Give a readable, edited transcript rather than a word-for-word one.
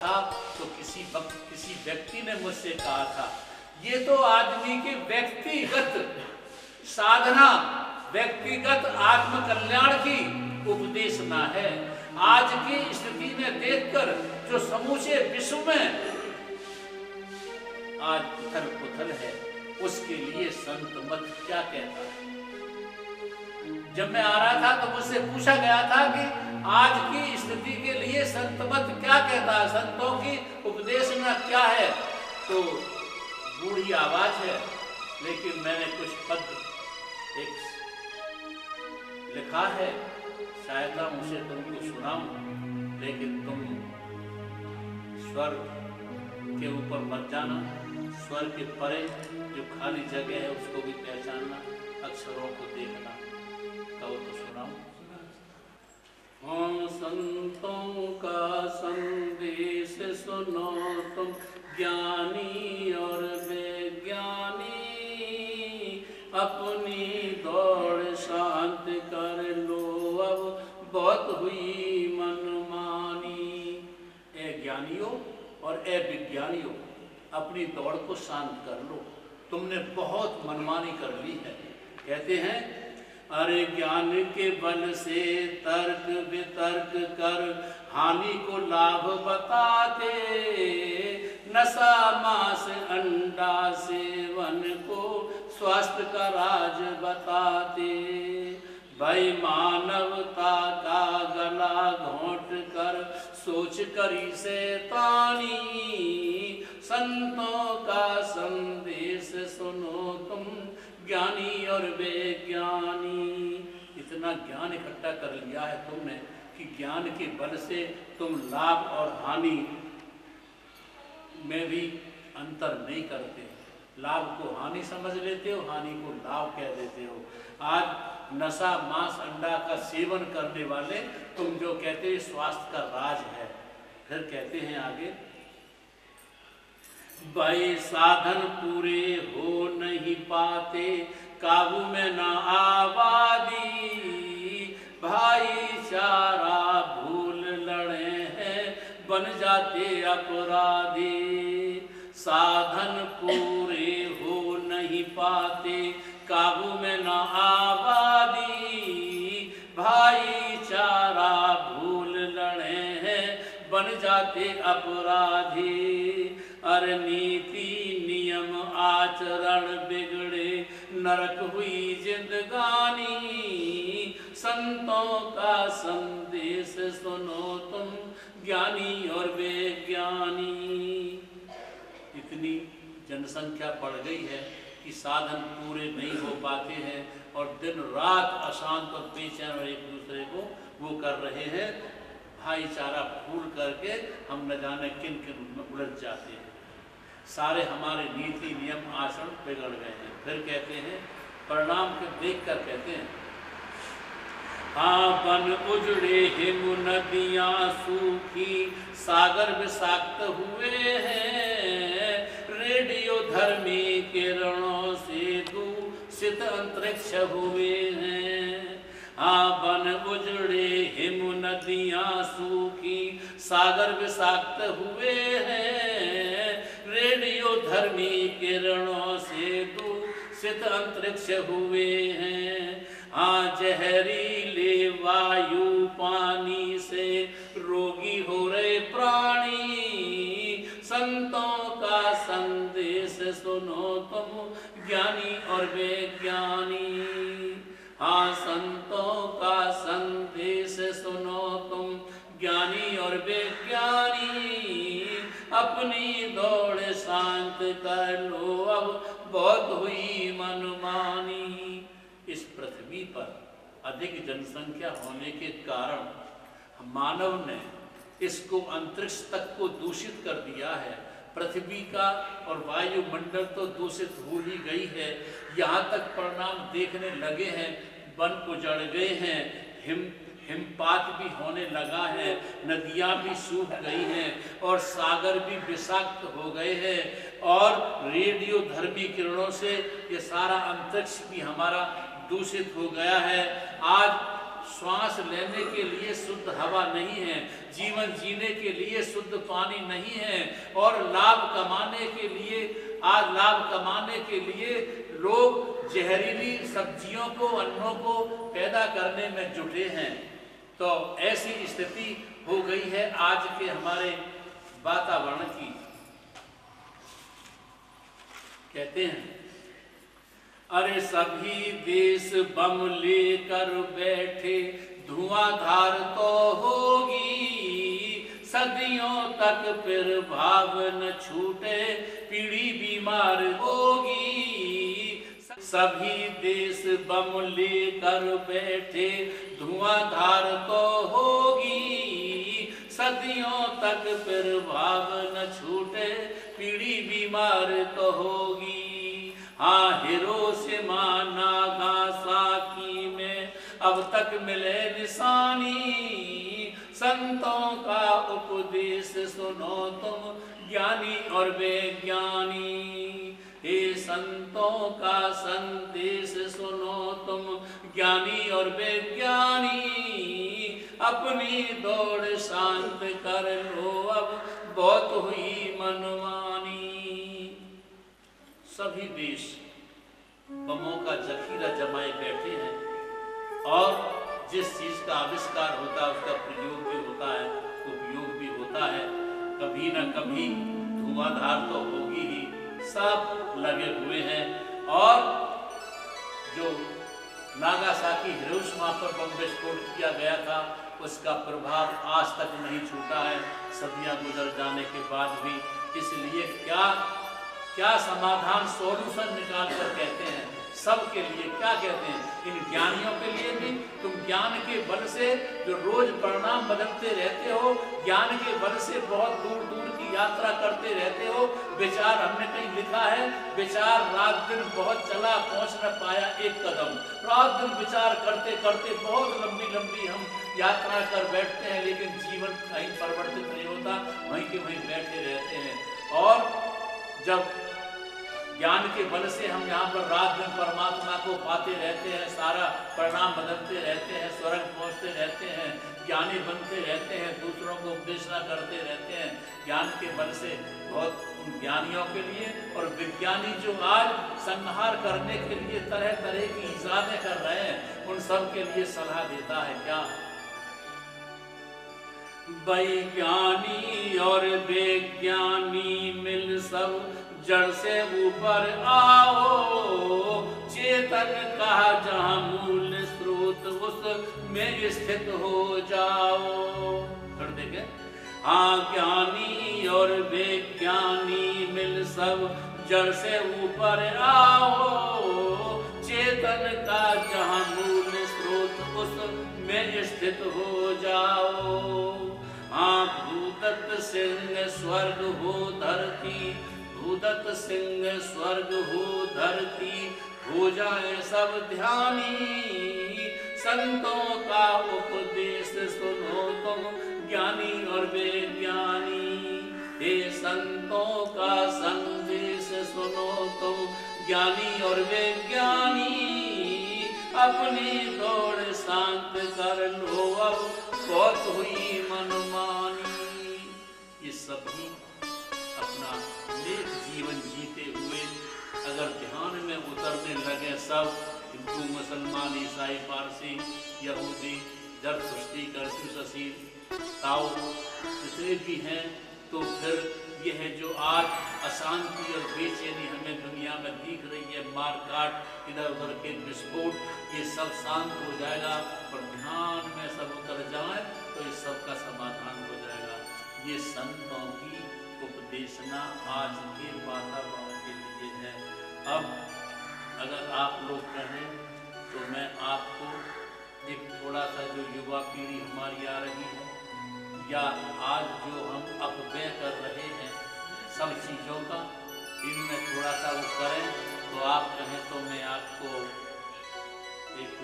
था तो किसी व्यक्ति ने मुझसे कहा था, ये तो आदमी के व्यक्तिगत साधना, व्यक्तिगत आत्म कल्याण की उपदेशना है। आज की स्थिति में देखकर जो समूचे विश्व में आज उथल पुथल है, उसके लिए संत मत क्या कहता है। जब मैं आ रहा था तो मुझसे पूछा गया था कि आज की स्थिति के लिए संत मत क्या कहता है, संतों की उपदेशना क्या है। तो बूढ़ी आवाज है, लेकिन मैंने कुछ पद एक लिखा है, शायद उसे तुमको सुनाऊं, लेकिन तुम स्वर के ऊपर मत जाना, स्वर के परे जो खाली जगह है उसको भी पहचानना, अक्षरों को देखना। कहो तो सुनाऊं। हाँ, संतों का संदेश सुनो तुम ज्ञानी और बेज्ञानी, अपनी दौड़ शांत कर लो, अब बहुत हुई मनमानी। ए ज्ञानियों और ए विज्ञानियों, अपनी दौड़ को शांत कर लो, तुमने बहुत मनमानी कर ली है। कहते हैं, अरे ज्ञान के बल से तर्क वितर्क कर हानि को लाभ बताते, नशा मांस अंडा सेवन को स्वास्थ्य का राज बताते, भाई मानवता का गला घोंट कर सोच करी शैतानी, संतों का संदेश सुनो तुम ज्ञानी और बेज्ञानी। इतना ज्ञान इकट्ठा कर लिया है तुमने कि ज्ञान के बल से तुम लाभ और हानि में भी अंतर नहीं करते, लाभ को हानि समझ लेते हो, हानि को लाभ कह देते हो। आज नशा मांस अंडा का सेवन करने वाले तुम जो कहते हो स्वास्थ्य का राज है, फिर कहते हैं आगे, भाई साधन पूरे हो नहीं पाते, काबू में ना आबादी, भाईचारा भूल लड़े हैं, बन जाते अपराधी। साधन पूरे हो नहीं पाते, काबू में ना आबादी, भाईचारा भूल लड़े हैं, बन जाते अपराधी। अरे नीति नियम आचरण बिगड़े, नरक हुई जिंदगानी, संतों का संदेश सुनो तुम ज्ञानी और बेज्ञानी। इतनी जनसंख्या बढ़ गई है कि साधन पूरे नहीं हो पाते हैं और दिन रात अशांत और बेचैन और एक दूसरे को वो कर रहे हैं, भाईचारा भूल करके हम न जाने किन किन में उलझ जाते हैं, सारे हमारे नीति नियम आचरण बिगड़ गए हैं। फिर कहते हैं, परिणाम को देख कर कहते हैं, हाँ बन उजड़े हिम नदियां सूखी, सागर विषाक्त हुए हैं, रेडियो धर्मी किरणों से दूषित अंतरिक्ष हुए हैं। हाँ बन उजड़े हिम नदियां सूखी, सागर विषाक्त हुए हैं, रेडियो धर्मी किरणों से दूषित अंतरिक्ष हुए हैं। हाँ जहरीले वायु पानी से रोगी हो रहे प्राणी, संतों का संदेश सुनो तुम ज्ञानी और बेज्ञानी। हाँ संतों का संदेश सुनो तुम ज्ञानी और बेज्ञानी, अपनी दौड़ शांत कर लो, अब बहुत हुई मनमानी। इस पृथ्वी पर अधिक जनसंख्या होने के कारण मानव ने इसको अंतरिक्ष तक को दूषित कर दिया है। पृथ्वी का और वायुमंडल तो दूषित हो ही गई है, यहाँ तक परिणाम देखने लगे हैं, वन उजड़ गए हैं, हिमपात भी होने लगा है, नदियाँ भी सूख गई हैं और सागर भी विषाक्त हो गए हैं, और रेडियो धर्मी किरणों से ये सारा अंतरिक्ष भी हमारा दूषित हो गया है। आज श्वास लेने के लिए शुद्ध हवा नहीं है, जीवन जीने के लिए शुद्ध पानी नहीं है, और लाभ कमाने के लिए लोग जहरीली सब्जियों को, अन्नों को पैदा करने में जुटे हैं। तो ऐसी स्थिति हो गई है आज के हमारे वातावरण की। कहते हैं, अरे सभी देश बम लेकर बैठे, धुआंधार तो होगी, सदियों तक फिर भाव न छूटे, पीढ़ी बीमार होगी। सभी देश बम लेकर बैठे, धुआंधार तो होगी, सदियों तक फिर भाव न छूटे, पीढ़ी बीमार तो होगी। हाँ, हिरोशिमा नागासाकी में अब तक मिले निशानी, संतों का उपदेश सुनो तुम ज्ञानी और विज्ञानी। हे संतों का संदेश सुनो तुम ज्ञानी और विज्ञानी, अपनी दौड़ शांत कर लो अब बहुत हुई मनमानी। सभी देश बमों का जखीरा जमाए बैठे हैं, और जिस चीज का आविष्कार होता है उसका प्रयोग भी होता है, उपयोग भी होता है, कभी न कभी धुआंधार तो होगी ही, सब लगे हुए हैं। और जो नागासाकी हिरोशिमा पर बम विस्फोट किया गया था, उसका प्रभाव आज तक नहीं छूटा है, सदियां गुजर जाने के बाद भी। इसलिए क्या समाधान, सॉल्यूशन निकाल कर कहते हैं सबके लिए। क्या कहते हैं? इन ज्ञानियों के लिए भी, तुम ज्ञान के बल से जो रोज परिणाम बदलते रहते हो, ज्ञान के बल से बहुत दूर दूर की यात्रा करते रहते हो। विचार, हमने कहीं लिखा है, विचार रात दिन बहुत चला, पहुंच न पाया एक कदम। रात दिन विचार करते करते बहुत लंबी लंबी हम यात्रा कर बैठते हैं, लेकिन जीवन कहीं परिवर्तित नहीं होता, वहीं के वहीं बैठे रहते हैं। और जब ज्ञान के बल से हम यहाँ पर रात दिन परमात्मा को पाते रहते हैं, सारा परिणाम बदलते रहते हैं, स्वर्ग पहुँचते रहते हैं, ज्ञानी बनते रहते हैं, दूसरों को उपदेशना करते रहते हैं, ज्ञान के बल से बहुत उन ज्ञानियों के लिए। और विज्ञानी जो आज संहार करने के लिए तरह तरह की इजादें कर रहे हैं, उन सब के लिए सलाह देता है क्या? वैज्ञानी और विज्ञानी मिल सब जड़ से ऊपर आओ, चेतन का जहाँ मूल स्रोत उसमें स्थित हो जाओ। फिर देखें, हाँ, ज्ञानी और विज्ञानी मिल सब जड़ से ऊपर आओ, चेतन का जहाँ मूल स्रोत उसमें स्थित हो जाओ। हाँ, भूतत्व सिंह स्वर्ग हो धरती, भूतत्व सिंह स्वर्ग हो धरती, हो जाए सब ध्यानी, संतों का उपदेश सुनो तुम ज्ञानी और विज्ञानी। हे संतों का संदेश सुनो तुम ज्ञानी और विज्ञानी, अपनी दौड़ शांत कर लो अब बहुत हुई मनमानी। ये सभी अपना नेक जीवन जीते हुए अगर ध्यान में उतरने लगे, सब हिंदू, मुसलमान, ईसाई, पारसी, यहूदी, जरथुस्ती, कंफ्यूशसी, ताओ, जितने भी हैं, तो फिर यह जो आज अशांति और बेचैनी हमें दुनिया में दिख रही है, मारकाट, इधर उधर के विस्फोट, ये सब शांत हो जाएगा। और ध्यान में सब उतर जाए तो इस सब का समाधान हो जाएगा। ये संतों की उपदेशना आज के वातावरण के लिए है। अब अगर आप लोग कहें तो मैं आपको एक थोड़ा सा जो युवा पीढ़ी हमारी आ रही है, या आज जो हम अपव्यय कर रहे हैं सब चीज़ों का, इनमें थोड़ा सा वो करें तो आप कहें तो मैं आपको एक